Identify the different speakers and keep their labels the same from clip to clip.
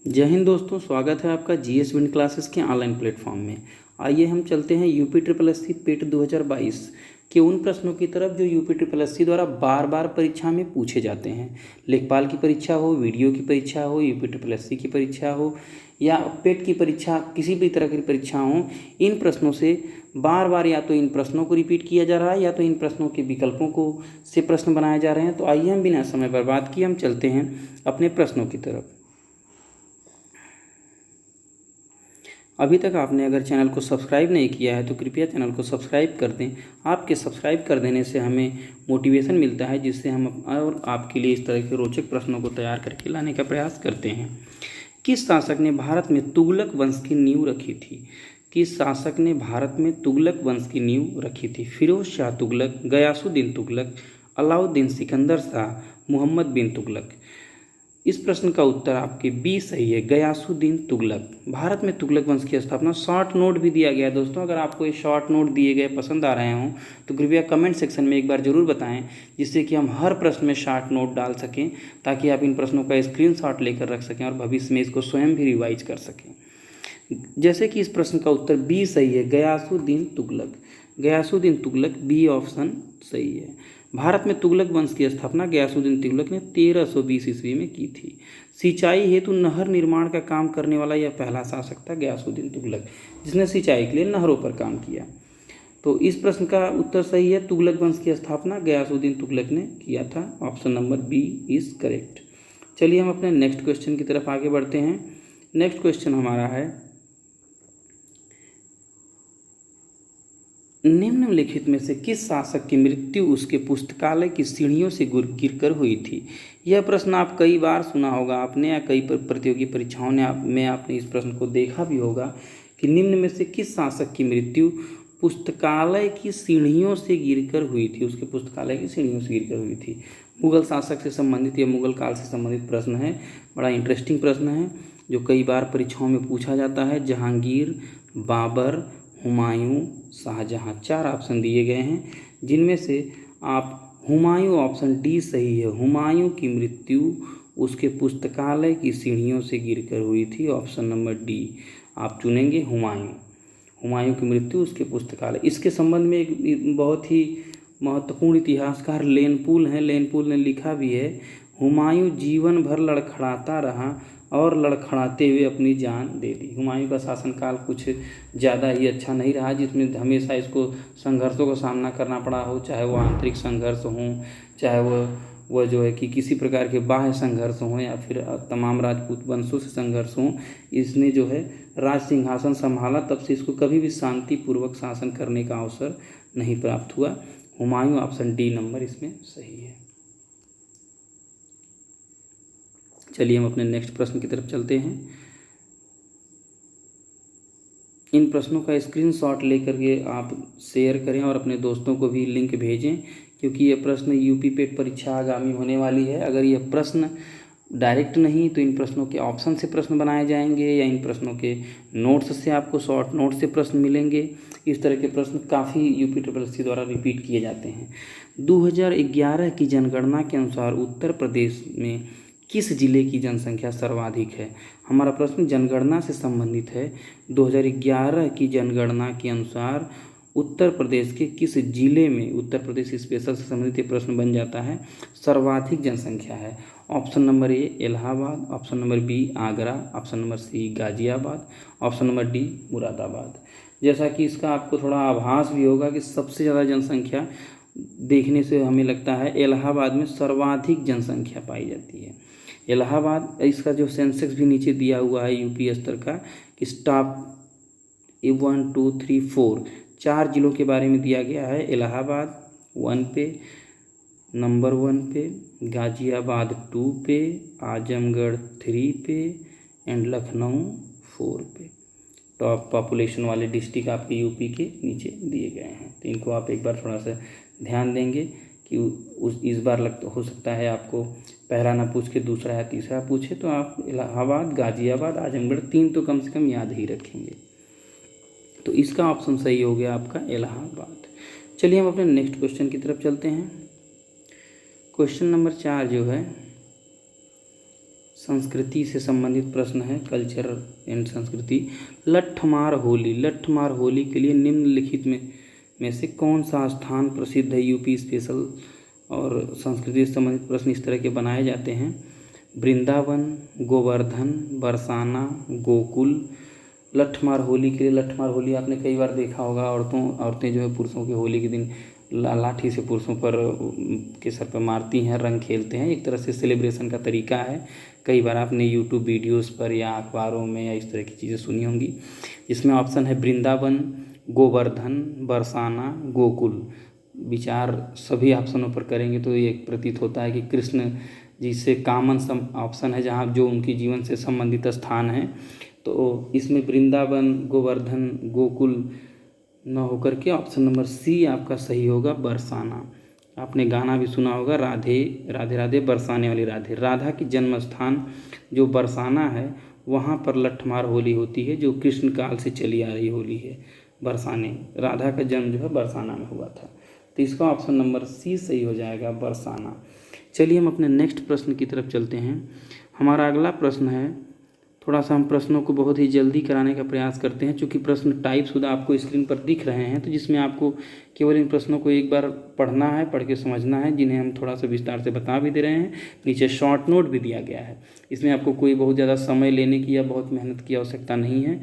Speaker 1: जय हिंद दोस्तों, स्वागत है आपका जीएस विंड क्लासेस के ऑनलाइन प्लेटफॉर्म में। आइए हम चलते हैं यूपी ट्रिपल एस सी पेट 2022 के उन प्रश्नों की तरफ जो यूपी ट्रिपल एस सी द्वारा बार बार परीक्षा में पूछे जाते हैं। लेखपाल की परीक्षा हो, वीडियो की परीक्षा हो, यूपी ट्रिपल एस सी की परीक्षा हो या पेट की परीक्षा, किसी भी तरह की परीक्षा हो, इन प्रश्नों से बार बार या तो इन प्रश्नों को रिपीट किया जा रहा है या तो इन प्रश्नों के विकल्पों को से प्रश्न बनाए जा रहे हैं। तो आइए हम बिना समय बर्बाद किए हम चलते हैं अपने प्रश्नों की तरफ। अभी तक आपने अगर चैनल को सब्सक्राइब नहीं किया है तो कृपया चैनल को सब्सक्राइब कर दें। आपके सब्सक्राइब कर देने से हमें मोटिवेशन मिलता है, जिससे हम और आपके लिए इस तरह के रोचक प्रश्नों को तैयार करके लाने का प्रयास करते हैं। किस शासक ने भारत में तुगलक वंश की नींव रखी थी? किस शासक ने भारत में तुगलक वंश की नींव रखी थी? फिरोज शाह तुगलक, गयासुद्दीन तुगलक, अलाउद्दीन सिकंदर शाह, मोहम्मद बिन तुगलक। इस प्रश्न का उत्तर आपके बी सही है, गयासुद्दीन तुगलक। भारत में तुगलक वंश की स्थापना, शॉर्ट नोट भी दिया गया है दोस्तों। अगर आपको ये शॉर्ट नोट दिए गए पसंद आ रहे हों तो कृपया कमेंट सेक्शन में एक बार जरूर बताएं, जिससे कि हम हर प्रश्न में शॉर्ट नोट डाल सकें, ताकि आप इन प्रश्नों का स्क्रीनशॉट लेकर रख सकें और भविष्य में इसको स्वयं भी रिवाइज कर सकें। जैसे कि इस प्रश्न का उत्तर बी सही है, गयासुद्दीन तुगलक। गयासुद्दीन तुगलक, बी ऑप्शन सही है। भारत में तुगलक वंश की स्थापना गयासुद्दीन तुगलक ने 1320 ईस्वी में की थी। सिंचाई हेतु नहर निर्माण का काम करने वाला यह पहला शासक था गयासुद्दीन तुगलक, जिसने सिंचाई के लिए नहरों पर काम किया। तो इस प्रश्न का उत्तर सही है, तुगलक वंश की स्थापना गयासुद्दीन तुगलक ने किया था। Option number B is correct. चलिए हम अपने नेक्स्ट क्वेश्चन की तरफ आगे बढ़ते हैं। नेक्स्ट क्वेश्चन हमारा है, निम्नलिखित में से किस शासक की मृत्यु उसके पुस्तकालय की सीढ़ियों से गिरकर हुई थी? यह प्रश्न आप कई बार सुना होगा आपने, या कई प्रतियोगी परीक्षाओं में आपने इस प्रश्न को देखा भी होगा कि निम्न में से किस शासक की मृत्यु पुस्तकालय की सीढ़ियों से गिरकर हुई थी? उसके पुस्तकालय की सीढ़ियों से गिरकर हुई थी। मुगल शासक से संबंधित या मुगल काल से संबंधित प्रश्न है। बड़ा इंटरेस्टिंग प्रश्न है जो कई बार परीक्षाओं में पूछा जाता है। जहांगीर, बाबर, हुमायूं, शाहजहां, 4 ऑप्शन दिए गए हैं, जिनमें से आप हुमायूं, ऑप्शन डी सही है। हुमायूं की मृत्यु उसके पुस्तकालय की सीढ़ियों से गिरकर हुई थी। ऑप्शन नंबर डी आप चुनेंगे, हुमायूं। हुमायूं की मृत्यु उसके पुस्तकालय। इसके संबंध में एक बहुत ही महत्वपूर्ण इतिहासकार लेनपुल हैं। लेनपुल ने लिखा भी है, हुमायूं जीवन भर लड़खड़ाता रहा और लड़खड़ाते हुए अपनी जान दे दी। हुमायूं का शासनकाल कुछ ज़्यादा ही अच्छा नहीं रहा, जिसमें हमेशा इसको संघर्षों का सामना करना पड़ा हो, चाहे वो आंतरिक संघर्ष हों, चाहे वह जो है कि किसी प्रकार के बाह्य संघर्ष हों, या फिर तमाम राजपूत वंशों से संघर्ष हों। इसने जो है राज सिंहासन संभाला, तब से इसको कभी भी शांतिपूर्वक शासन करने का अवसर नहीं प्राप्त हुआ। हुमायूं, ऑप्शन डी नंबर इसमें सही है। चलिए हम अपने नेक्स्ट प्रश्न की तरफ चलते हैं। इन प्रश्नों का स्क्रीनशॉट लेकर के आप शेयर करें और अपने दोस्तों को भी लिंक भेजें, क्योंकि ये प्रश्न यूपी पेट परीक्षा आगामी होने वाली है। अगर यह प्रश्न डायरेक्ट नहीं तो इन प्रश्नों के ऑप्शन से प्रश्न बनाए जाएंगे, या इन प्रश्नों के नोट्स से आपको शॉर्ट नोट से प्रश्न मिलेंगे। इस तरह के प्रश्न काफ़ी यूपी ट्रिपल एस सी द्वारा रिपीट किए जाते हैं। 2011 की जनगणना के अनुसार उत्तर प्रदेश में किस जिले की जनसंख्या सर्वाधिक है? हमारा प्रश्न जनगणना से संबंधित है। 2011 की जनगणना के अनुसार उत्तर प्रदेश के किस जिले में, उत्तर प्रदेश स्पेशल से संबंधित ये प्रश्न बन जाता है, सर्वाधिक जनसंख्या है? Option number A Allahabad, option number B Agra, option number C Ghaziabad, option number D Moradabad. जैसा कि इसका आपको थोड़ा आभास भी होगा कि सबसे ज़्यादा जनसंख्या देखने से हमें लगता है इलाहाबाद में सर्वाधिक जनसंख्या पाई जाती है। इलाहाबाद, इसका जो सेंसेक्स भी नीचे दिया हुआ है यूपी स्तर का, कि टॉप 1 2 3 4 4 जिलों के बारे में दिया गया है। इलाहाबाद 1 पे, नंबर 1 पे, गाजियाबाद 2 पे, आजमगढ़ 3 पे एंड लखनऊ 4 पे। टॉप पॉपुलेशन वाले डिस्ट्रिक्ट आपके यूपी के नीचे दिए गए हैं। तो इनको आप एक बार थोड़ा सा ध्यान देंगे कि इस बार हो सकता है आपको पहला ना पूछ के दूसरा या तीसरा पूछे, तो आप इलाहाबाद, गाजियाबाद, आजमगढ़ 3 तो कम से कम याद ही रखेंगे। तो इसका ऑप्शन सही हो गया आपका इलाहाबाद। चलिए हम अपने नेक्स्ट क्वेश्चन की तरफ चलते हैं। क्वेश्चन नंबर 4 जो है, संस्कृति से संबंधित प्रश्न है, कल्चर एंड संस्कृति। लट्ठमार होली, लट्ठमार होली के लिए निम्नलिखित में से कौन सा स्थान प्रसिद्ध है? यूपी स्पेशल और संस्कृति से संबंधित प्रश्न इस तरह के बनाए जाते हैं। वृंदावन, गोवर्धन, बरसाना, गोकुल। लट्ठमार होली के लिए, लट्ठमार होली आपने कई बार देखा होगा, औरतें जो है पुरुषों की होली के दिन लाठी से पुरुषों पर के सर पर मारती हैं, रंग खेलते हैं। एक तरह से सेलिब्रेशन का तरीका है। कई बार आपने यूट्यूब वीडियोस पर या अखबारों में या इस तरह की चीज़ें सुनी होंगी। इसमें ऑप्शन है वृंदावन, गोवर्धन, बरसाना, गोकुल। विचार सभी ऑप्शनों पर करेंगे तो ये प्रतीत होता है कि कृष्ण जी से कॉमन ऑप्शन है, जहाँ जो उनके जीवन से संबंधित स्थान है। तो इसमें वृंदावन, गोवर्धन, गोकुल न होकर के ऑप्शन नंबर सी आपका सही होगा, बरसाना। आपने गाना भी सुना होगा, राधे राधे राधे बरसाने वाली राधे। राधा की जन्म स्थान जो बरसाना है, वहाँ पर लट्ठमार होली होती है, जो कृष्ण काल से चली आ रही होली है। बरसाने, राधा का जन्म जो है बरसाना में हुआ था। तो इसका ऑप्शन नंबर सी सही हो जाएगा, बरसाना। चलिए हम अपने नेक्स्ट प्रश्न की तरफ चलते हैं। हमारा अगला प्रश्न है, थोड़ा सा हम प्रश्नों को बहुत ही जल्दी कराने का प्रयास करते हैं, चूँकि प्रश्न टाइप शुदा आपको स्क्रीन पर दिख रहे हैं, तो जिसमें आपको केवल इन प्रश्नों को एक बार पढ़ना है, पढ़ के समझना है, जिन्हें हम थोड़ा सा विस्तार से बता भी दे रहे हैं। नीचे शॉर्ट नोट भी दिया गया है। इसमें आपको कोई बहुत ज़्यादा समय लेने की या बहुत मेहनत की आवश्यकता नहीं है।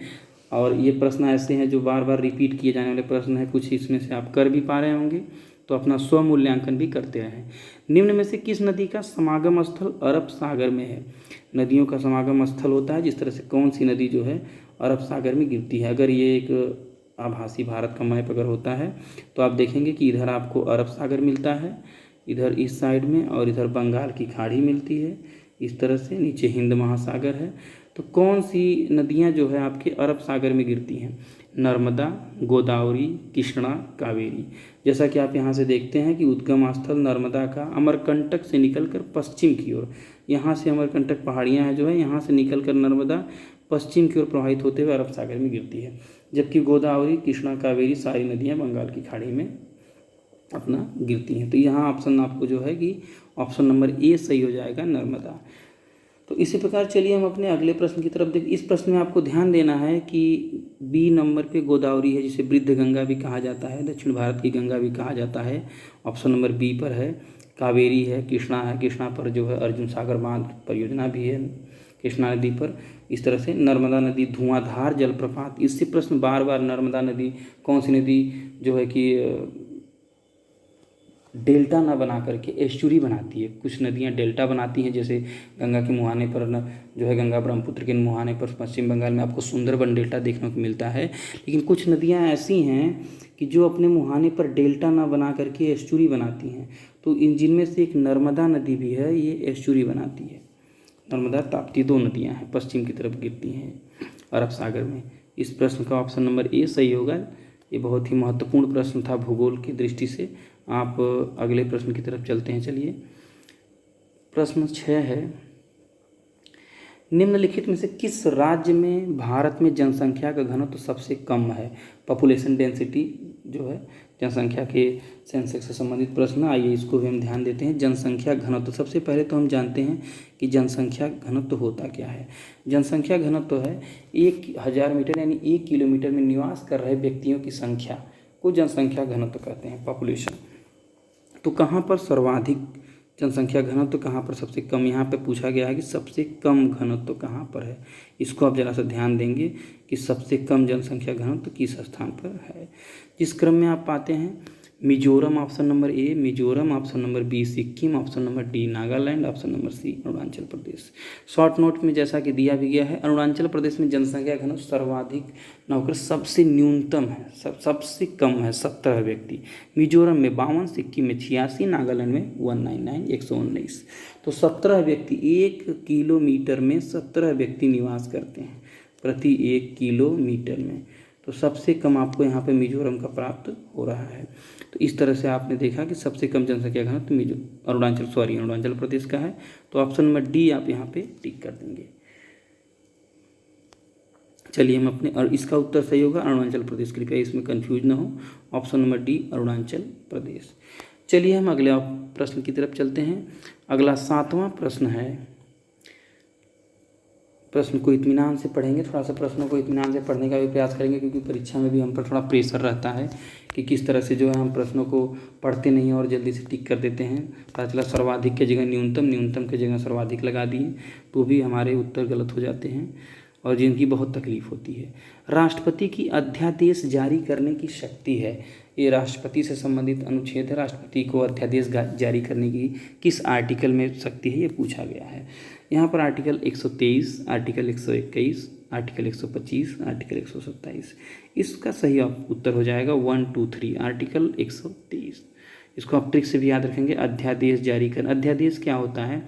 Speaker 1: और ये प्रश्न ऐसे हैं जो बार बार रिपीट किए जाने वाले प्रश्न हैं। कुछ इसमें से आप कर भी पा रहे होंगे, तो अपना स्व मूल्यांकन भी करते रहें। निम्न में से किस नदी का समागम स्थल अरब सागर में है? नदियों का समागम स्थल होता है, जिस तरह से कौन सी नदी जो है अरब सागर में गिरती है। अगर ये एक आभासी भारत का मैप अगर होता है तो आप देखेंगे कि इधर आपको अरब सागर मिलता है, इधर इस साइड में, और इधर बंगाल की खाड़ी मिलती है। इस तरह से नीचे हिंद महासागर है। तो कौन सी नदियाँ जो है आपके अरब सागर में गिरती हैं? नर्मदा, गोदावरी, कृष्णा, कावेरी। जैसा कि आप यहाँ से देखते हैं कि उद्गम स्थल नर्मदा का अमरकंटक से निकलकर पश्चिम की ओर, यहाँ से अमरकंटक पहाड़ियाँ हैं जो है, यहाँ से निकलकर नर्मदा पश्चिम की ओर प्रवाहित होते हुए अरब सागर में गिरती है। जबकि गोदावरी, कृष्णा, कावेरी सारी नदियाँ बंगाल की खाड़ी में अपना गिरती हैं। तो यहाँ ऑप्शन आपको जो है कि ऑप्शन नंबर ए सही हो जाएगा, नर्मदा। तो इसी प्रकार चलिए हम अपने अगले प्रश्न की तरफ देखें। इस प्रश्न में आपको ध्यान देना है कि बी नंबर पे गोदावरी है, जिसे वृद्ध गंगा भी कहा जाता है, दक्षिण भारत की गंगा भी कहा जाता है। ऑप्शन नंबर बी पर है। कावेरी है, कृष्णा है, कृष्णा पर जो है अर्जुन सागर बांध परियोजना भी है कृष्णा नदी पर। इस तरह से नर्मदा नदी धुआंधार जलप्रपात, इससे प्रश्न बार बार नर्मदा नदी कौन सी नदी जो है कि डेल्टा ना बना करके एस्चुरी बनाती है। कुछ नदियाँ डेल्टा बनाती हैं, जैसे गंगा के मुहाने पर जो है गंगा ब्रह्मपुत्र के मुहाने पर पश्चिम बंगाल में आपको सुंदरबन डेल्टा देखने को मिलता है। लेकिन कुछ नदियाँ ऐसी हैं कि जो अपने मुहाने पर डेल्टा ना बना करके एस्चुरी बनाती हैं। तो इन जिनमें से एक नर्मदा नदी भी है, ये एस्चुरी बनाती है। नर्मदा ताप्ती दो नदियाँ हैं, पश्चिम की तरफ गिरती हैं अरब सागर में। इस प्रश्न का ऑप्शन नंबर ए सही होगा। ये बहुत ही महत्वपूर्ण प्रश्न था भूगोल की दृष्टि से। आप अगले प्रश्न की तरफ चलते हैं। चलिए, प्रश्न 6 है, निम्नलिखित में से किस राज्य में भारत में जनसंख्या का घनत्व सबसे कम है? पॉपुलेशन डेंसिटी जो है जनसंख्या के सेंसेक्स से संबंधित प्रश्न। आइए इसको भी हम ध्यान देते हैं। जनसंख्या घनत्व, सबसे पहले तो हम जानते हैं कि जनसंख्या घनत्व होता क्या है। जनसंख्या घनत्व है 1000 मीटर यानी 1 किलोमीटर में निवास कर रहे व्यक्तियों की संख्या को जनसंख्या घनत्व कहते हैं, पॉपुलेशन। तो कहाँ पर सर्वाधिक जनसंख्या घनत्व, कहाँ पर सबसे कम? यहाँ पे पूछा गया है कि सबसे कम घनत्व कहाँ पर है। इसको आप जरा सा ध्यान देंगे कि सबसे कम जनसंख्या घनत्व किस स्थान पर है। जिस क्रम में आप पाते हैं, Mizoram option number A, Mizoram option number B, Sikkim option number D, Nagaland option number C, Arunachal Pradesh. Short note में जैसा कि दिया भी गया है, अरुणाचल प्रदेश में जनसंख्या घनत्व सर्वाधिक न होकर सबसे न्यूनतम है, सबसे कम है 17 व्यक्ति। मिजोरम में 52, सिक्किम में 86, नागालैंड में 199 119। तो 17 व्यक्ति 1 किलोमीटर में 17 व्यक्ति निवास करते हैं प्रति 1 किलोमीटर में। तो सबसे कम आपको यहाँ पे मिजोरम का प्राप्त हो रहा है। तो इस तरह से आपने देखा कि सबसे कम जनसंख्या घनत्व अरुणाचल प्रदेश का है। तो ऑप्शन नंबर डी आप यहाँ पे टिक कर देंगे। चलिए हम अपने, और इसका उत्तर सही होगा अरुणाचल प्रदेश, कृपया इसमें कंफ्यूज ना हो। Option number D Arunachal Pradesh. चलिए हम अगले प्रश्न की तरफ चलते हैं। अगला 7वां प्रश्न है, प्रश्न को इत्मीनान से पढ़ेंगे, थोड़ा सा प्रश्नों को इत्मीनान से पढ़ने का भी प्रयास करेंगे, क्योंकि परीक्षा में भी हम पर थोड़ा प्रेशर रहता है कि किस तरह से जो है हम प्रश्नों को पढ़ते नहीं हैं और जल्दी से टिक कर देते हैं। पता चला सर्वाधिक की जगह न्यूनतम, न्यूनतम की जगह सर्वाधिक लगा दिए, तो भी हमारे उत्तर गलत हो जाते हैं और जिनकी बहुत तकलीफ होती है। राष्ट्रपति की अध्यादेश जारी करने की शक्ति है, ये राष्ट्रपति से संबंधित अनुच्छेद है। राष्ट्रपति को अध्यादेश जारी करने की किस आर्टिकल में शक्ति है, ये पूछा गया है। यहाँ पर आर्टिकल 123, आर्टिकल 121, आर्टिकल 125, आर्टिकल 127, इसका सही उत्तर हो जाएगा 1, 2, 3, आर्टिकल 123। इसको आप ट्रिक से भी याद रखेंगे। अध्यादेश जारी कर, अध्यादेश क्या होता है?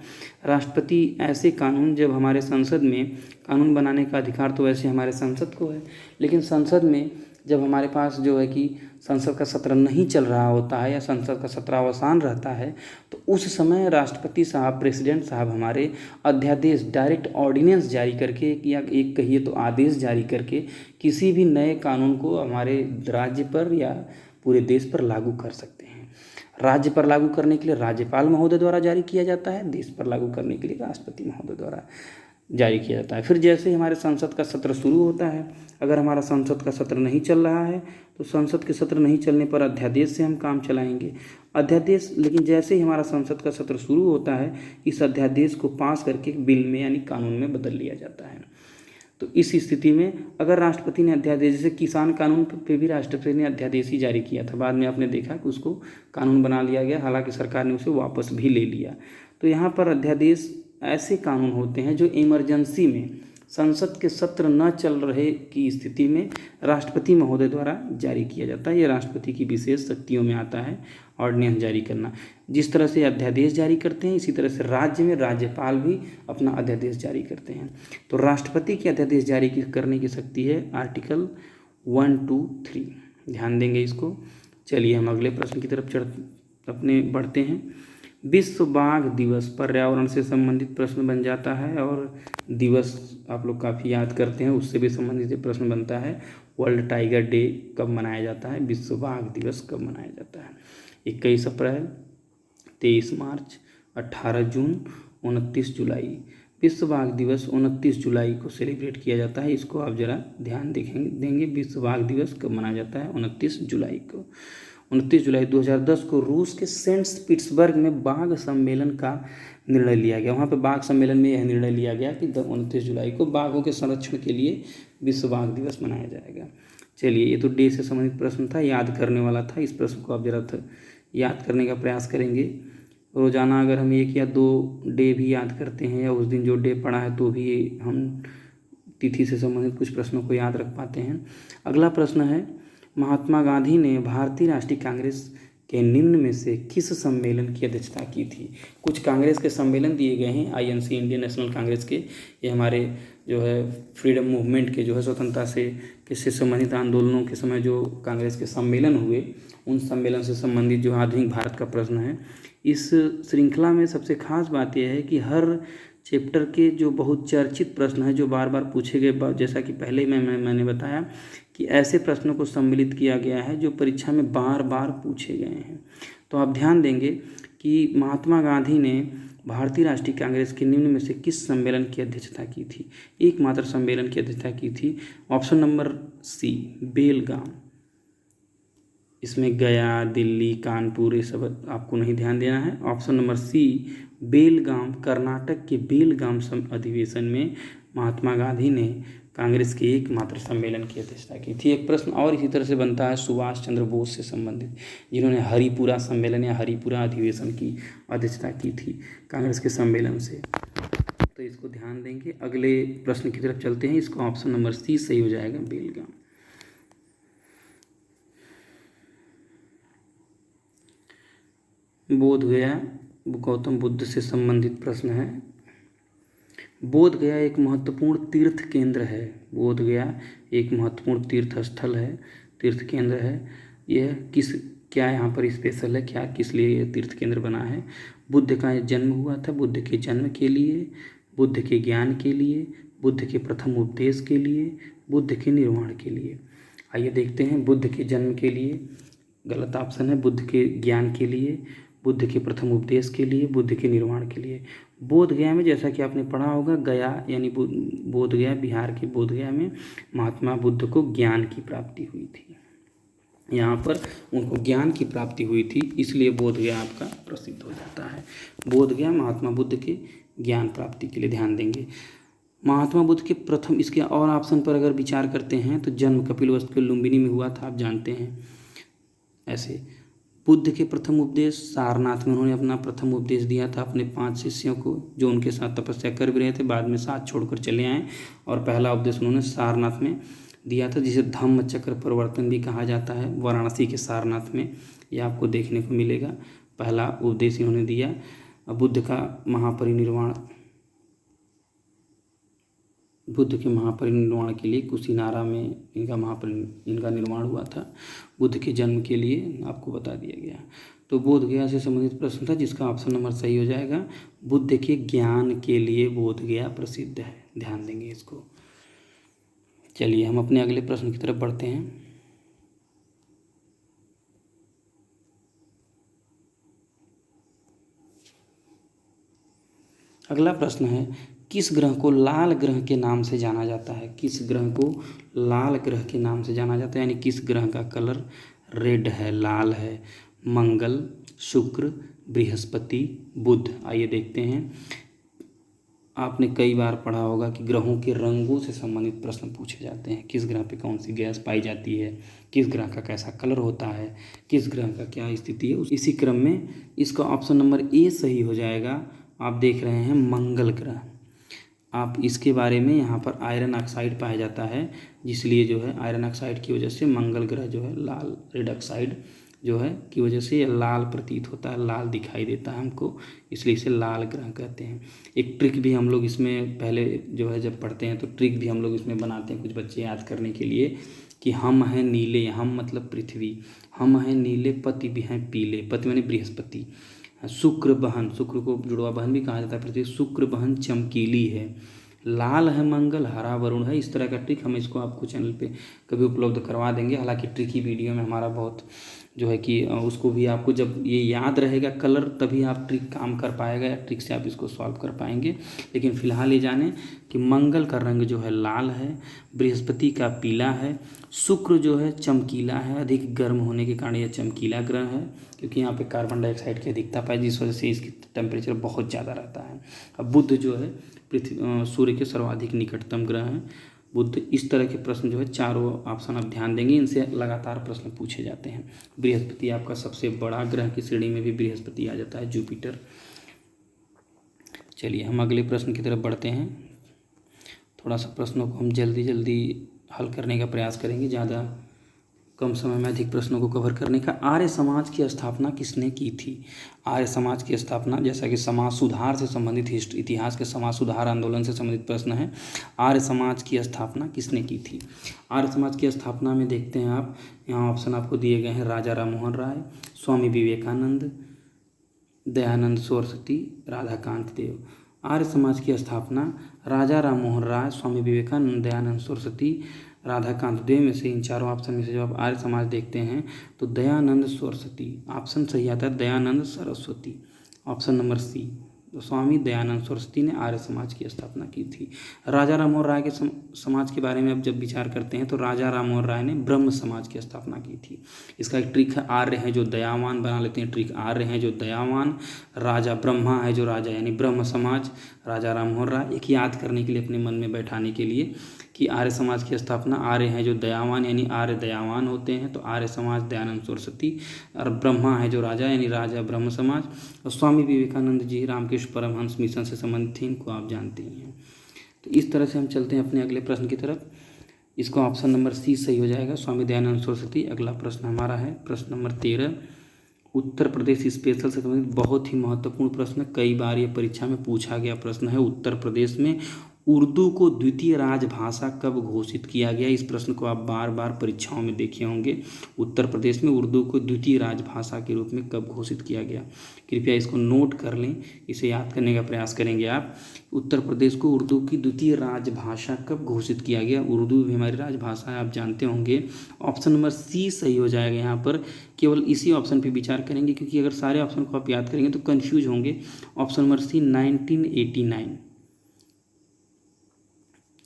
Speaker 1: राष्ट्रपति ऐसे कानून, जब हमारे संसद में कानून बनाने का अधिकार तो वैसे हमारे संसद को है, लेकिन संसद में जब हमारे पास जो है कि संसद का सत्र नहीं चल रहा होता है या संसद का सत्रावसान रहता है, तो उस समय राष्ट्रपति साहब, प्रेसिडेंट साहब हमारे अध्यादेश, डायरेक्ट ऑर्डिनेंस जारी करके या एक कहिए तो आदेश जारी करके किसी भी नए कानून को हमारे राज्य पर या पूरे देश पर लागू कर सकते हैं। राज्य पर लागू करने के लिए राज्यपाल महोदय द्वारा जारी किया जाता है, देश पर लागू करने के लिए राष्ट्रपति महोदय द्वारा जारी किया जाता है। फिर जैसे ही हमारे संसद का सत्र शुरू होता है, अगर हमारा संसद का सत्र नहीं चल रहा है तो संसद के सत्र नहीं चलने पर अध्यादेश से हम काम चलाएंगे। अध्यादेश, लेकिन जैसे ही हमारा संसद का सत्र शुरू होता है, इस अध्यादेश को पास करके बिल में यानी कानून में बदल लिया जाता है। तो इस स्थिति में अगर राष्ट्रपति ने अध्यादेश, जैसे किसान कानून पे भी राष्ट्रपति ने अध्यादेश ही जारी किया था, बाद में आपने देखा कि उसको कानून बना लिया गया, हालांकि सरकार ने उसे वापस भी ले लिया। तो यहाँ पर अध्यादेश ऐसे कानून होते हैं जो इमरजेंसी में, संसद के सत्र न चल रहे की स्थिति में राष्ट्रपति महोदय द्वारा जारी किया जाता है। यह राष्ट्रपति की विशेष शक्तियों में आता है ऑर्डिनेंस जारी करना। जिस तरह से अध्यादेश जारी करते हैं, इसी तरह से राज्य में राज्यपाल भी अपना अध्यादेश जारी करते हैं। तो राष्ट्रपति की अध्यादेश जारी करने की शक्ति है आर्टिकल 1, 2, 3, ध्यान देंगे इसको। चलिए हम अगले प्रश्न की तरफ अपने बढ़ते हैं। विश्व बाघ दिवस पर्यावरण से संबंधित प्रश्न बन जाता है, और दिवस आप लोग काफ़ी याद करते हैं, उससे भी संबंधित प्रश्न बनता है। वर्ल्ड टाइगर डे कब मनाया जाता है? विश्व बाघ दिवस कब मनाया जाता है? 21 अप्रैल, 23 मार्च, 18 जून, 29 जुलाई। विश्व बाघ दिवस 29 जुलाई को सेलिब्रेट किया जाता है। इसको आप जरा ध्यान देंगे। विश्व बाघ दिवस कब मनाया जाता है? 29 जुलाई को। 29 जुलाई 2010 को रूस के सेंट पीटर्सबर्ग में बाघ सम्मेलन का निर्णय लिया गया। वहाँ पे बाघ सम्मेलन में यह निर्णय लिया गया कि 29 जुलाई को बाघों के संरक्षण के लिए विश्व बाघ दिवस मनाया जाएगा। चलिए, ये तो डे से संबंधित प्रश्न था, याद करने वाला था। इस प्रश्न को आप जरा याद करने का प्रयास करेंगे। रोज़ाना अगर हम 1 या 2 डे भी याद करते हैं, या उस दिन जो डे पड़ा है, तो भी हम तिथि से संबंधित कुछ प्रश्नों को याद रख पाते हैं। अगला प्रश्न है, महात्मा गांधी ने भारतीय राष्ट्रीय कांग्रेस के निम्न में से किस सम्मेलन की अध्यक्षता की थी? कुछ कांग्रेस के सम्मेलन दिए गए हैं, INC, इंडियन नेशनल कांग्रेस के। ये हमारे जो है फ्रीडम मूवमेंट के, जो है स्वतंत्रता से संबंधित आंदोलनों के समय जो कांग्रेस के सम्मेलन हुए, उन सम्मेलन से संबंधित जो आधुनिक भारत का प्रश्न है। इस श्रृंखला में सबसे खास बात यह है कि हर चैप्टर के जो बहुत चर्चित प्रश्न हैं, जो बार बार पूछे गए, जैसा कि पहले मैंने बताया कि ऐसे प्रश्नों को सम्मिलित किया गया है जो परीक्षा में बार बार पूछे गए हैं। तो आप ध्यान देंगे कि महात्मा गांधी ने भारतीय राष्ट्रीय कांग्रेस के निम्न में से किस सम्मेलन की अध्यक्षता की थी? एकमात्र सम्मेलन की अध्यक्षता की थी। ऑप्शन नंबर सी, बेलगाम। इसमें गया, दिल्ली, कानपुर, ये सब आपको नहीं ध्यान देना है। ऑप्शन नंबर सी, बेलगाम, कर्नाटक के बेलगाम अधिवेशन में महात्मा गांधी ने कांग्रेस के एकमात्र सम्मेलन की अध्यक्षता की थी। एक प्रश्न और इसी तरह से बनता है सुभाष चंद्र बोस से संबंधित, जिन्होंने हरिपुरा सम्मेलन या हरिपुरा अधिवेशन की अध्यक्षता की थी कांग्रेस के सम्मेलन से। तो इसको ध्यान देंगे। अगले प्रश्न की तरफ चलते हैं। इसको ऑप्शन नंबर सी सही हो जाएगा, बेलगाम। बोध गया गौतम बुद्ध से संबंधित प्रश्न है। बोध गया एक महत्वपूर्ण तीर्थ केंद्र है। बोध गया एक महत्वपूर्ण तीर्थ स्थल है, तीर्थ केंद्र है। यह क्या यहाँ पर स्पेशल है, क्या किस लिए यह तीर्थ केंद्र बना है? बुद्ध का जन्म हुआ था, बुद्ध के जन्म के लिए, बुद्ध के ज्ञान के लिए, बुद्ध के प्रथम उपदेश के लिए, बुद्ध के निर्वाण के लिए। आइए देखते हैं। बुद्ध के जन्म के लिए गलत ऑप्शन है, बुद्ध के ज्ञान के लिए, बुद्ध के प्रथम उपदेश के लिए, बुद्ध के निर्वाण के लिए। बोध गया में जैसा कि आपने पढ़ा होगा, गया यानी बोध गया, बिहार के बोध गया में महात्मा बुद्ध को ज्ञान की प्राप्ति हुई थी। यहाँ पर उनको ज्ञान की प्राप्ति हुई थी, इसलिए बोध गया आपका प्रसिद्ध हो जाता है। बोध गया महात्मा बुद्ध के ज्ञान प्राप्ति के लिए ध्यान देंगे। महात्मा बुद्ध के प्रथम, इसके और ऑप्शन पर अगर विचार करते हैं तो जन्म कपिलवस्तु के लुम्बिनी में हुआ था, आप जानते हैं। ऐसे बुद्ध के प्रथम उपदेश सारनाथ में उन्होंने अपना प्रथम उपदेश दिया था अपने 5 शिष्यों को, जो उनके साथ तपस्या कर भी रहे थे, बाद में साथ छोड़कर चले आए, और पहला उपदेश उन्होंने सारनाथ में दिया था, जिसे धम्म चक्र प्रवर्तन भी कहा जाता है, वाराणसी के सारनाथ में यह आपको देखने को मिलेगा। पहला उपदेश इन्होंने दिया। बुद्ध के महापरिनिर्वाण के लिए कुशीनारा में इनका निर्माण हुआ था। बुद्ध के जन्म के लिए आपको बता दिया गया। तो बोध गया से संबंधित प्रश्न था, जिसका ऑप्शन नंबर सही हो जाएगा। बुद्ध के ज्ञान के लिए बोध गया प्रसिद्ध है, ध्यान देंगे इसको। चलिए हम अपने अगले प्रश्न की तरफ बढ़ते हैं। अगला प्रश्न है, किस ग्रह को लाल ग्रह के नाम से जाना जाता है? किस ग्रह को लाल ग्रह के नाम से जाना जाता है, यानी किस ग्रह का कलर रेड है, लाल है? मंगल, शुक्र, बृहस्पति, बुध। आइए देखते हैं। आपने कई बार पढ़ा होगा कि ग्रहों के रंगों से संबंधित प्रश्न पूछे जाते हैं। किस ग्रह पे कौन सी गैस पाई जाती है, किस ग्रह का कैसा कलर होता है, किस ग्रह का क्या स्थिति है। इसी क्रम में इसका ऑप्शन नंबर ए सही हो जाएगा। आप देख रहे हैं मंगल ग्रह। आप इसके बारे में यहाँ पर आयरन ऑक्साइड पाया जाता है, जिसलिए जो है आयरन ऑक्साइड की वजह से मंगल ग्रह जो है लाल, रेड ऑक्साइड जो है की वजह से यह लाल प्रतीत होता है, लाल दिखाई देता है हमको, इसलिए इसे लाल ग्रह कहते हैं। एक ट्रिक भी हम लोग इसमें पहले जो है जब पढ़ते हैं तो ट्रिक भी हम लोग इसमें बनाते हैं कुछ बच्चे याद करने के लिए, कि हम हैं नीले, हम मतलब पृथ्वी, हम हैं नीले, पति भी हैं पीले, पति माने बृहस्पति। शुक्र बहन, शुक्र को जुड़वा बहन भी कहा जाता है पृथ्वी, शुक्र बहन चमकीली है, लाल है मंगल, हरा वरुण है। इस तरह का ट्रिक हम इसको आपको चैनल पे कभी उपलब्ध करवा देंगे। हालांकि ट्रिक ही वीडियो में हमारा बहुत जो है कि उसको भी आपको जब ये याद रहेगा कलर, तभी आप ट्रिक काम कर पाएगा, या ट्रिक से आप इसको सॉल्व कर पाएंगे। लेकिन फिलहाल ये जानें कि मंगल का रंग जो है लाल है, बृहस्पति का पीला है, शुक्र जो है चमकीला है, अधिक गर्म होने के कारण यह चमकीला ग्रह है, क्योंकि यहाँ पे कार्बन डाइऑक्साइड की अधिकता पाई, जिस वजह से इसकी टेम्परेचर बहुत ज़्यादा रहता है। अब बुध जो है सूर्य के सर्वाधिक निकटतम ग्रह हैं बुध। इस तरह के प्रश्न जो है चारों ऑप्शन आप ध्यान देंगे, इनसे लगातार प्रश्न पूछे जाते हैं। बृहस्पति आपका सबसे बड़ा ग्रह की श्रेणी में भी बृहस्पति आ जाता है, जुपिटर। चलिए हम अगले प्रश्न की तरफ बढ़ते हैं। थोड़ा सा प्रश्नों को हम जल्दी जल्दी हल करने का प्रयास करेंगे, ज़्यादा कम समय में अधिक प्रश्नों को कवर करने का। आर्य समाज की स्थापना किसने की थी? आर्य समाज की स्थापना, जैसा कि समाज सुधार से संबंधित इतिहास के समाज सुधार आंदोलन से संबंधित प्रश्न है, आर्य समाज की स्थापना किसने की थी? आर्य समाज की स्थापना में देखते हैं आप, यहाँ ऑप्शन आपको दिए गए हैं, राजा राममोहन राय, स्वामी विवेकानंद, दयानंद सरस्वती, राधाकांत देव। आर्य समाज की स्थापना राजा राममोहन राय, स्वामी विवेकानंद, दयानंद सरस्वती, राधाकांत देव में से इन चारों ऑप्शन में से जब आप आर्य समाज देखते हैं तो दयानंद सरस्वती ऑप्शन सही आता है, Dayanand Saraswati option number C. तो स्वामी दयानंद सरस्वती ने आर्य समाज की स्थापना की थी। राजा राममोहन राय के समाज के बारे में अब जब विचार करते हैं तो राजा राममोहन राय ने ब्रह्म समाज की स्थापना की थी। इसका एक ट्रिक है, आर्य है जो दयावान, बना लेते हैं ट्रिक, आर्य है जो दयावान, राजा ब्रह्मा है जो राजा, यानी ब्रह्म समाज, राजा राममोहन राय। एक याद करने के लिए, अपने मन में बैठाने के लिए कि आर्य समाज की स्थापना, आर्य है जो दयावान, यानी आर्य दयावान होते हैं, तो आर्य समाज दयानंद सरस्वती, और ब्रह्मा है जो राजा, यानी राजा ब्रह्म समाज, और स्वामी विवेकानंद जी रामकृष्ण परमहंस मिशन से संबंधित थे, इनको आप जानते ही हैं। तो इस तरह से हम चलते हैं अपने अगले प्रश्न की तरफ। इसको ऑप्शन नंबर सी सही हो जाएगा, स्वामी दयानंद सरस्वती। अगला प्रश्न हमारा है प्रश्न नंबर 13, उत्तर प्रदेश स्पेशल से संबंधित बहुत ही महत्वपूर्ण प्रश्न, कई बार ये परीक्षा में पूछा गया प्रश्न है। उत्तर प्रदेश में उर्दू को द्वितीय राजभाषा कब घोषित किया गया? इस प्रश्न को आप बार बार परीक्षाओं में देखे होंगे। उत्तर प्रदेश में उर्दू को द्वितीय राजभाषा के रूप में कब घोषित किया गया? कृपया इसको नोट कर लें, इसे याद करने का प्रयास करेंगे आप। उत्तर प्रदेश को उर्दू की द्वितीय राजभाषा कब घोषित किया गया? उर्दू भी हमारी राजभाषा है, आप जानते होंगे। ऑप्शन नंबर सी सही हो जाएगा। यहाँ पर केवल इसी ऑप्शन पर विचार करेंगे, क्योंकि अगर सारे ऑप्शन को आप याद करेंगे तो कन्फ्यूज होंगे। Option number C 1989।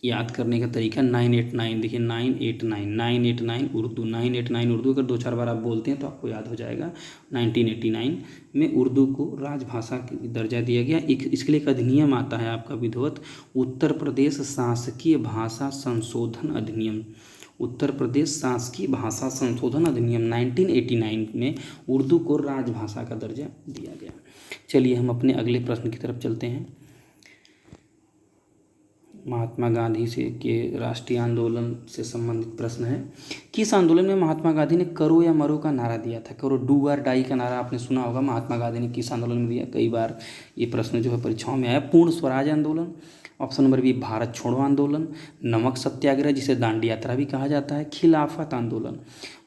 Speaker 1: याद करने का तरीका 989, देखिए 989 उर्दू, 989 उर्दू। अगर 2-4 बार आप बोलते हैं तो आपको याद हो जाएगा। 1989 में उर्दू को राजभाषा की दर्जा दिया गया। इसके लिए एक अधिनियम आता है आपका विधिवत, उत्तर प्रदेश शासकीय भाषा संशोधन अधिनियम। उत्तर प्रदेश शासकीय भाषा संशोधन अधिनियम 1989 में उर्दू को राजभाषा का दर्जा दिया गया। चलिए हम अपने अगले प्रश्न की तरफ चलते हैं। महात्मा गांधी से के राष्ट्रीय आंदोलन से संबंधित प्रश्न है। किस आंदोलन में महात्मा गांधी ने करो या मरो का नारा दिया था? करो, डू और डाई का नारा आपने सुना होगा। महात्मा गांधी ने किस आंदोलन में दिया? कई बार ये प्रश्न जो है परीक्षाओं में आया। पूर्ण स्वराज आंदोलन, ऑप्शन नंबर बी भारत छोड़ो आंदोलन, नमक सत्याग्रह जिसे दांडी यात्रा भी कहा जाता है, खिलाफत आंदोलन।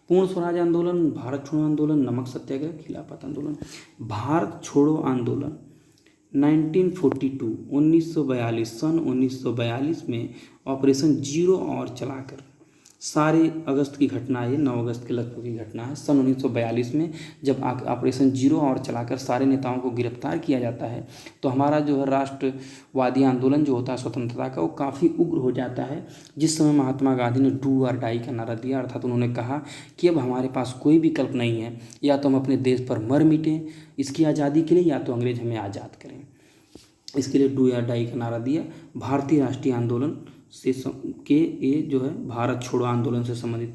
Speaker 1: पूर्ण स्वराज आंदोलन, भारत छोड़ो आंदोलन, नमक सत्याग्रह, खिलाफत आंदोलन। भारत छोड़ो आंदोलन 1942 सन 1942 में ऑपरेशन जीरो और चलाकर सारे अगस्त की घटना है, 9 अगस्त के लगभग की घटना है। सन 1942 में जब ऑपरेशन जीरो और चलाकर सारे नेताओं को गिरफ्तार किया जाता है तो हमारा जो है राष्ट्रवादी आंदोलन जो होता है स्वतंत्रता का, वो काफ़ी उग्र हो जाता है। जिस समय महात्मा गांधी ने डू और डाई का नारा दिया, अर्थात उन्होंने कहा कि अब हमारे पास कोई विकल्प नहीं है, या तो हम अपने देश पर मर मिटें इसकी आज़ादी के लिए, या तो अंग्रेज हमें आज़ाद करें। इसके लिए डू या डाई का नारा दिया। भारतीय राष्ट्रीय आंदोलन से के ये जो है भारत छोड़ो आंदोलन से संबंधित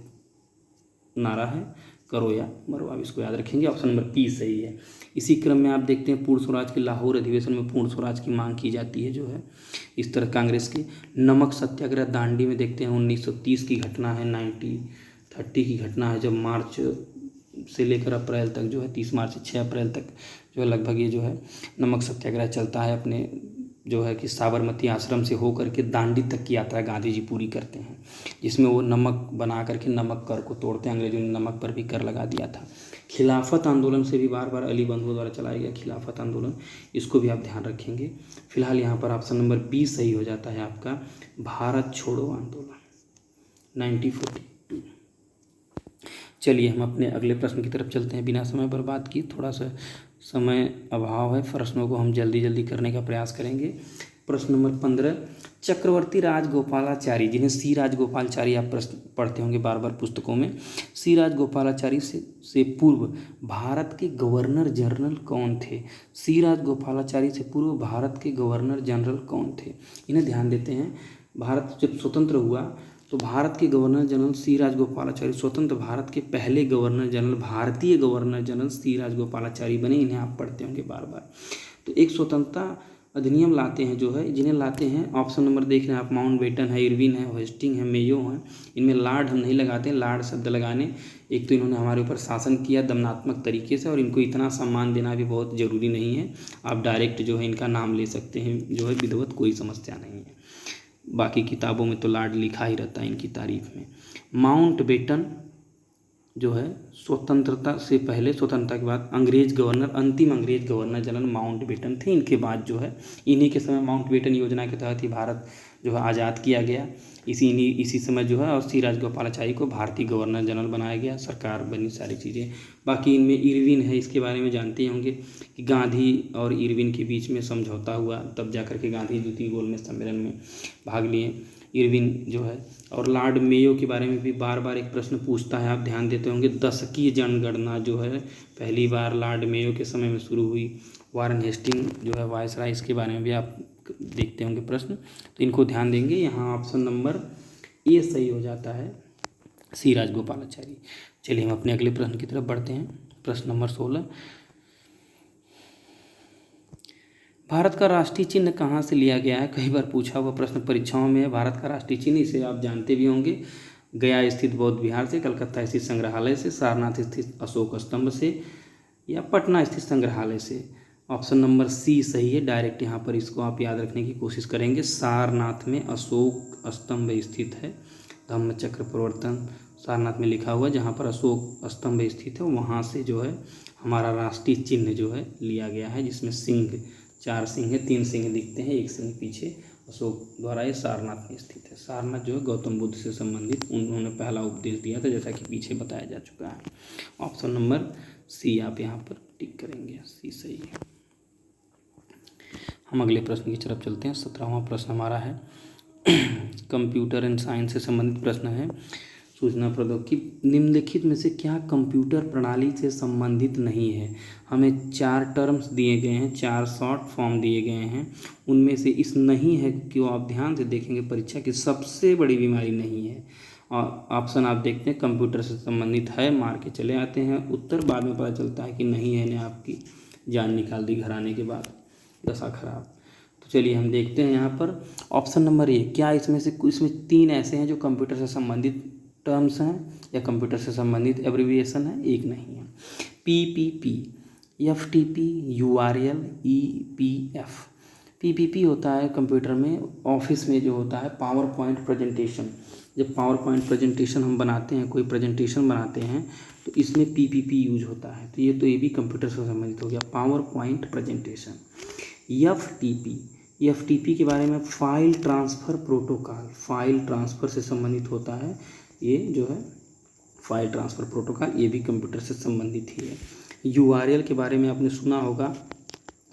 Speaker 1: नारा है, करो या मरो। आप इसको याद रखेंगे, ऑप्शन नंबर पी सही है। इसी क्रम में आप देखते हैं पूर्ण स्वराज के लाहौर अधिवेशन में पूर्ण स्वराज की मांग की जाती है जो है इस तरह कांग्रेस की। नमक सत्याग्रह दांडी में देखते हैं 1930 की घटना है, 1930 की घटना है, जब मार्च से लेकर अप्रैल तक जो है 30 मार्च से 6 अप्रैल तक जो है लगभग ये जो है नमक सत्याग्रह चलता है। अपने जो है कि साबरमती आश्रम से होकर के दांडी तक की यात्रा गांधी जी पूरी करते हैं, जिसमें वो नमक बना करके नमक कर को तोड़ते हैं। अंग्रेजों ने नमक पर भी कर लगा दिया था। खिलाफत आंदोलन से भी बार बार अली बंधुओं द्वारा चलाया गया खिलाफत आंदोलन, इसको भी आप ध्यान रखेंगे। फिलहाल यहाँ पर ऑप्शन नंबर बी सही हो जाता है आपका, भारत छोड़ो आंदोलन 1942। चलिए हम अपने अगले प्रश्न की तरफ चलते हैं बिना समय बर्बाद किए। थोड़ा सा समय अभाव है, प्रश्नों को हम जल्दी जल्दी करने का प्रयास करेंगे। प्रश्न नंबर 15, चक्रवर्ती राजगोपालाचारी, जिन्हें सी राजगोपालाचारी आप प्रश्न पढ़ते होंगे बार बार पुस्तकों में, सी राजगोपालाचारी से पूर्व भारत के गवर्नर जनरल कौन थे? सी राजगोपालाचारी से पूर्व भारत के गवर्नर जनरल कौन थे? इन्हें ध्यान देते हैं। भारत जब स्वतंत्र हुआ तो भारत के गवर्नर जनरल सी राजगोपालाचारी स्वतंत्र भारत के पहले गवर्नर जनरल, भारतीय गवर्नर जनरल सी राजगोपालाचारी बने। इन्हें आप पढ़ते होंगे बार बार। तो एक स्वतंत्रता अधिनियम लाते हैं जो है, जिन्हें लाते हैं ऑप्शन नंबर देख रहे हैं आप, माउंटबेटन है, इरविन है, हेस्टिंग है, मेयो है। इनमें लार्ड हम नहीं लगाते हैं, लार्ड शब्द लगाने, एक तो इन्होंने हमारे ऊपर शासन किया दमनात्मक तरीके से, और इनको इतना सम्मान देना भी बहुत ज़रूरी नहीं है। आप डायरेक्ट जो है इनका नाम ले सकते हैं, जो है विधिवत कोई समस्या नहीं है। बाकी किताबों में तो लार्ड लिखा ही रहता है इनकी तारीफ में। माउंटबेटन जो है स्वतंत्रता से पहले, स्वतंत्रता के बाद अंग्रेज गवर्नर, अंतिम अंग्रेज गवर्नर जनरल माउंटबेटन थे। इनके बाद जो है इन्हीं के समय माउंटबेटन योजना के तहत ही भारत जो है आज़ाद किया गया। इसी समय जो है और सी राजगोपालाचारी को भारतीय गवर्नर जनरल बनाया गया, सरकार बनी, सारी चीज़ें। बाकी इनमें इरविन है, इसके बारे में जानते होंगे कि गांधी और इरविन के बीच में समझौता हुआ, तब जा करके गांधी द्वितीय गोलमेज सम्मेलन में भाग लिए इरविन जो है। और लॉर्ड मेयो के बारे में भी बार बार एक प्रश्न पूछता है, आप ध्यान देते होंगे। दशकीय जनगणना जो है पहली बार लॉर्ड मेयो के समय में शुरू हुई। वारन हेस्टिंग जो है वायसराय, इसके बारे में भी आप देखते होंगे प्रश्न, तो इनको ध्यान देंगे। यहाँ ऑप्शन नंबर ए सही हो जाता है, सी राजगोपालाचारी। चलिए हम अपने अगले प्रश्न की तरफ बढ़ते हैं। प्रश्न नंबर 16, भारत का राष्ट्रीय चिन्ह कहाँ से लिया गया है? कई बार पूछा हुआ प्रश्न परीक्षाओं में है। भारत का राष्ट्रीय चिन्ह, इसे आप जानते भी होंगे, गया स्थित बौद्ध विहार से, कलकत्ता स्थित संग्रहालय से, सारनाथ स्थित अशोक स्तंभ से, या पटना स्थित संग्रहालय से। ऑप्शन नंबर सी सही है। डायरेक्ट यहाँ पर इसको आप याद रखने की कोशिश करेंगे। सारनाथ में अशोक स्तंभ स्थित है। धम्मचक्र प्रवर्तन सारनाथ में लिखा हुआ है, जहाँ पर अशोक स्तंभ स्थित है वहाँ से जो है हमारा राष्ट्रीय चिन्ह जो है लिया गया है, जिसमें सिंह, 4 सिंह है, 3 सिंह दिखते हैं, 1 सिंह पीछे अशोक द्वारा ये सारनाथ में स्थित है। सारनाथ जो है गौतम बुद्ध से संबंधित उन्होंने पहला उपदेश दिया था, जैसा कि पीछे बताया जा चुका है। ऑप्शन नंबर सी आप यहाँ पर टिक करेंगे, सी सही है। हम अगले प्रश्न की तरफ चलते हैं। 17वां प्रश्न हमारा है कंप्यूटर एंड साइंस से संबंधित प्रश्न है। सूचना प्रौद्योगिकी निम्नलिखित में से क्या कंप्यूटर प्रणाली से संबंधित नहीं है। हमें 4 टर्म्स दिए गए हैं, 4 शॉर्ट फॉर्म दिए गए हैं, उनमें से इस नहीं है कि आप ध्यान से देखेंगे परीक्षा की सबसे बड़ी बीमारी नहीं है। और ऑप्शन आप देखते हैं कंप्यूटर से संबंधित है, मार के चले आते हैं, उत्तर बाद में पता चलता है कि नहीं है, ने आपकी जान निकाल दी घर आने के बाद, दशा खराब। तो चलिए हम देखते हैं यहाँ पर ऑप्शन नंबर ए। क्या इसमें 3 ऐसे हैं जो कंप्यूटर से संबंधित टर्म्स हैं या कंप्यूटर से संबंधित एब्रिविएशन है? एक नहीं है। PPP, FTP, URL, EPF। PPP होता है कंप्यूटर में, ऑफिस में जो होता है पावर पॉइंट प्रेजेंटेशन। जब पावर पॉइंट प्रेजेंटेशन हम बनाते हैं, कोई प्रेजेंटेशन बनाते हैं, तो इसमें PPP यूज होता है। तो ये भी कंप्यूटर से संबंधित हो गया, पावर पॉइंट प्रेजेंटेशन। FTP के बारे में file transfer protocol, file transfer से संबंधित होता है। ये जो है फाइल ट्रांसफ़र प्रोटोकॉल, ये भी कंप्यूटर से संबंधित ही है। URL के बारे में आपने सुना होगा,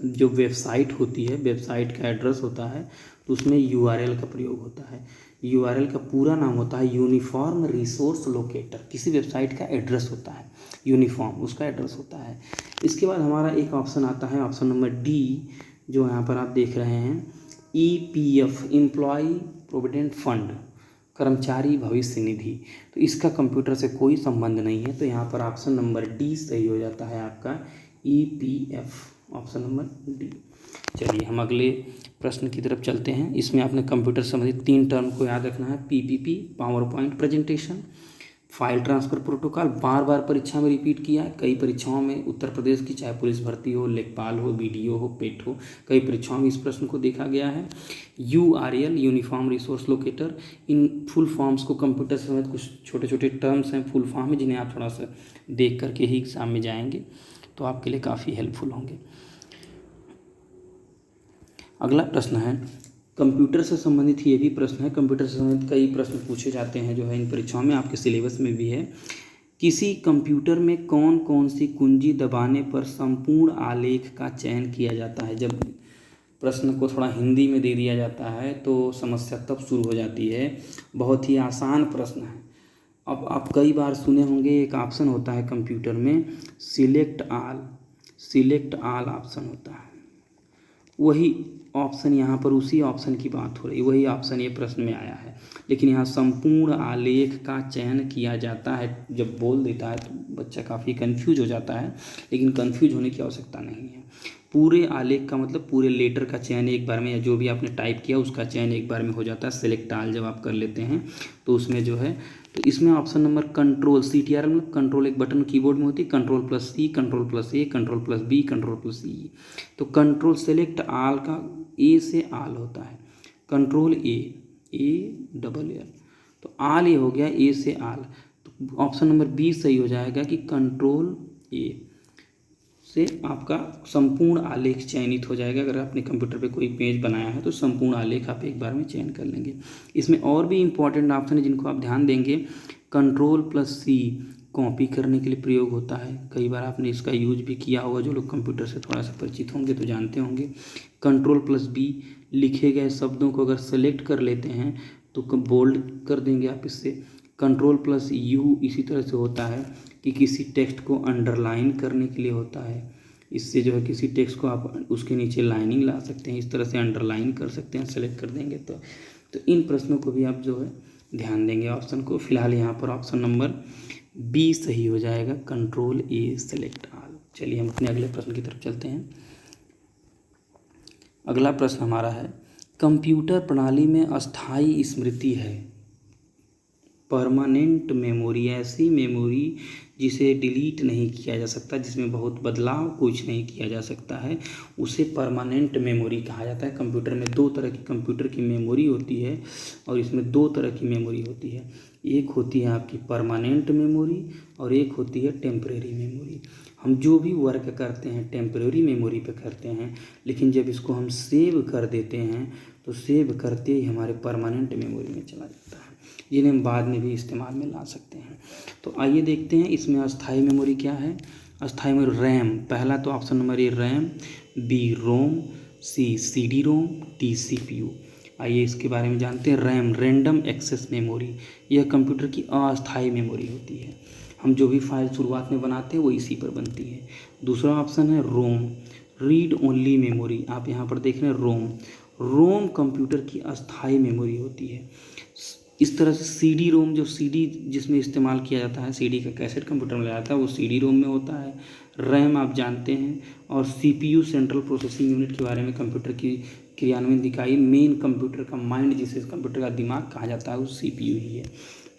Speaker 1: जो वेबसाइट होती है, वेबसाइट का एड्रेस होता है, तो उसमें URL का प्रयोग होता है। URL का पूरा नाम होता है यूनिफॉर्म रिसोर्स लोकेटर। किसी वेबसाइट का एड्रेस होता है यूनिफॉर्म, उसका एड्रेस होता है। इसके बाद हमारा एक ऑप्शन आता है, ऑप्शन नंबर डी, जो यहाँ पर आप देख रहे हैं, EPF, एम्प्लॉय प्रोविडेंट फंड, कर्मचारी भविष्य निधि। तो इसका कंप्यूटर से कोई संबंध नहीं है, तो यहाँ पर ऑप्शन नंबर डी सही हो जाता है आपका, EPF, ऑप्शन नंबर डी। चलिए हम अगले प्रश्न की तरफ चलते हैं। इसमें आपने कंप्यूटर से संबंधित 3 टर्म को याद रखना है। PPP, power point presentation, file transfer protocol. बार बार परीक्षा में रिपीट किया है, कई परीक्षाओं में उत्तर प्रदेश की, चाहे पुलिस भर्ती हो, लेखपाल हो, BDO हो, पेट हो, कई परीक्षाओं में इस प्रश्न को देखा गया है। URL, uniform resource locator. In full forms को कंप्यूटर से संबंधित कुछ छोटे छोटे टर्म्स हैं, फुल फॉर्म है, जिन्हें आप थोड़ा सा देख करके ही एग्जाम में जाएंगे तो आपके लिए काफ़ी हेल्पफुल होंगे। अगला प्रश्न है कंप्यूटर से संबंधित, ये भी प्रश्न है, कंप्यूटर से संबंधित कई प्रश्न पूछे जाते हैं जो है इन परीक्षाओं में, आपके सिलेबस में भी है। किसी कंप्यूटर में कौन कौन सी कुंजी दबाने पर संपूर्ण आलेख का चयन किया जाता है। जब प्रश्न को थोड़ा हिंदी में दे दिया जाता है तो समस्या तब शुरू हो जाती है। बहुत ही आसान प्रश्न है। अब आप कई बार सुने होंगे, एक ऑप्शन होता है कंप्यूटर में सिलेक्ट ऑल ऑप्शन होता है। वही ऑप्शन यहाँ पर, उसी ऑप्शन की बात हो रही है, वही ऑप्शन ये प्रश्न में आया है, लेकिन यहाँ संपूर्ण आलेख का चयन किया जाता है। जब बोल देता है तो बच्चा काफ़ी कंफ्यूज हो जाता है, लेकिन कंफ्यूज होने की आवश्यकता नहीं है। पूरे आलेख का मतलब पूरे लेटर का चयन एक बार में, या जो भी आपने टाइप किया उसका चयन एक बार में हो जाता है। सेलेक्ट ऑल जब आप कर लेते हैं तो उसमें जो है, तो इसमें ऑप्शन नंबर कंट्रोल, CTRL में कंट्रोल एक बटन कीबोर्ड में होती है, कंट्रोल+C, कंट्रोल+A, कंट्रोल+B, कंट्रोल+E। तो कंट्रोल सेलेक्ट ऑल का A से ऑल होता है, कंट्रोल A तो ऑल ये हो गया A से ऑल। तो ऑप्शन नंबर बी सही हो जाएगा कि कंट्रोल A से आपका संपूर्ण आलेख चयनित हो जाएगा। अगर आपने कंप्यूटर पे कोई पेज बनाया है तो संपूर्ण आलेख आप एक बार में चयन कर लेंगे। इसमें और भी इंपॉर्टेंट ऑप्शन है जिनको आप ध्यान देंगे। कंट्रोल+C कॉपी करने के लिए प्रयोग होता है, कई बार आपने इसका यूज भी किया होगा, जो लोग कंप्यूटर से थोड़ा सा परिचित होंगे तो जानते होंगे। कंट्रोल+B लिखे गए शब्दों को अगर सेलेक्ट कर लेते हैं तो बोल्ड कर देंगे आप इससे। कंट्रोल+U इसी तरह से होता है कि किसी टेक्स्ट को अंडरलाइन करने के लिए होता है। इससे जो है किसी टेक्स्ट को आप उसके नीचे लाइनिंग ला सकते हैं, इस तरह से अंडरलाइन कर सकते हैं, सेलेक्ट कर देंगे तो इन प्रश्नों को भी आप जो है ध्यान देंगे ऑप्शन को। फिलहाल यहाँ पर ऑप्शन नंबर बी सही हो जाएगा, कंट्रोल A सेलेक्ट ऑल। चलिए हम अपने अगले प्रश्न की तरफ चलते हैं। अगला प्रश्न हमारा है कंप्यूटर प्रणाली में अस्थायी स्मृति है। परमानेंट मेमोरी, ऐसी मेमोरी जिसे डिलीट नहीं किया जा सकता, जिसमें बहुत बदलाव कुछ नहीं किया जा सकता है, उसे परमानेंट मेमोरी कहा जाता है। कंप्यूटर में दो तरह की कंप्यूटर की मेमोरी होती है और इसमें दो तरह की मेमोरी होती है। एक होती है आपकी परमानेंट मेमोरी और एक होती है टेम्परेरी मेमोरी। हम जो भी वर्क करते हैं टेम्परेरी मेमोरी पे करते हैं, लेकिन जब इसको हम सेव कर देते हैं तो सेव करते ही हमारे परमानेंट मेमोरी में चला जाता है, जिन्हें हम बाद में भी इस्तेमाल में ला सकते हैं। तो आइए देखते हैं इसमें अस्थाई मेमोरी क्या है। अस्थाई मेमोरी रैम, पहला तो option number A RAM, B ROM, C C D ROM, D C P U. आइए इसके बारे में जानते हैं। रैम रैंडम एक्सेस मेमोरी, यह कंप्यूटर की अस्थाई मेमोरी होती है। हम जो भी फाइल शुरुआत में बनाते हैं वो इसी पर बनती है। दूसरा ऑप्शन है रोम, रीड ओनली मेमोरी। आप यहाँ पर देख रहे हैं रोम, रोम कंप्यूटर की अस्थाई मेमोरी होती है। इस तरह से सीडी रोम, जो सीडी जिसमें इस्तेमाल किया जाता है, सीडी का कैसेट कंप्यूटर में लगाया जाता है, वो सीडी रोम में होता है। रैम आप जानते हैं, और सीपीयू सेंट्रल प्रोसेसिंग यूनिट के बारे में, कंप्यूटर की क्रियान्वयन इकाई, मेन कंप्यूटर का माइंड जिसे कंप्यूटर का दिमाग कहा जाता है, वो सीपीयू ही है।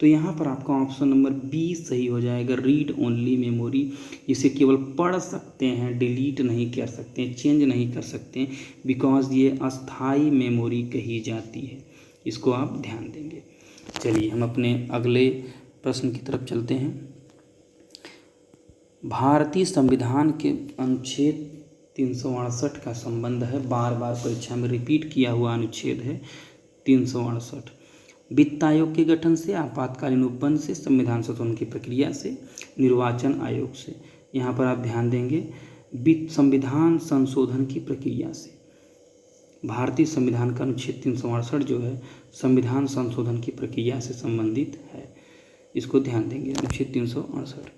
Speaker 1: तो यहाँ पर आपका ऑप्शन नंबर बी सही हो जाएगा, रीड ओनली मेमोरी, जिसे केवल पढ़ सकते हैं, डिलीट नहीं कर सकते, चेंज नहीं कर सकते, बिकॉज ये अस्थाई मेमोरी कही जाती है। इसको आप ध्यान देंगे। चलिए हम अपने अगले प्रश्न की तरफ चलते हैं। भारतीय संविधान के अनुच्छेद 368 का संबंध है, बार बार परीक्षा में रिपीट किया हुआ अनुच्छेद है 368। वित्त आयोग के गठन से, आपातकालीन उपबंध से, संविधान संशोधन की प्रक्रिया से, निर्वाचन आयोग से। यहाँ पर आप ध्यान देंगे, वित्त संविधान संशोधन की प्रक्रिया से। भारतीय संविधान का अनुच्छेद 368 जो है संविधान संशोधन की प्रक्रिया से संबंधित है, इसको ध्यान देंगे, अनुच्छेद 368।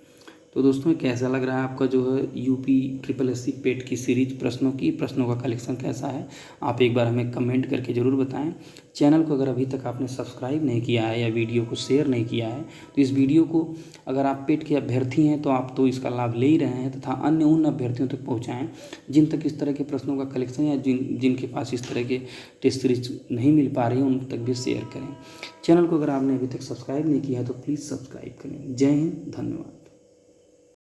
Speaker 1: तो दोस्तों कैसा लग रहा है आपका जो है यूपी SSSC पेट की सीरीज प्रश्नों का कलेक्शन कैसा है, आप एक बार हमें कमेंट करके ज़रूर बताएं। चैनल को अगर अभी तक आपने सब्सक्राइब नहीं किया है या वीडियो को शेयर नहीं किया है, तो इस वीडियो को अगर आप पेट के अभ्यर्थी हैं तो आप तो इसका लाभ ले ही रहे हैं, तथा अन्य उन अभ्यर्थियों तक पहुँचाएँ जिन तक इस तरह के प्रश्नों का कलेक्शन या जिनके पास इस तरह के टेस्ट सीरीज नहीं मिल पा रही है, उन तक भी शेयर करें। चैनल को अगर आपने अभी तक सब्सक्राइब नहीं किया है तो प्लीज़ सब्सक्राइब करें। जय हिंद, धन्यवाद।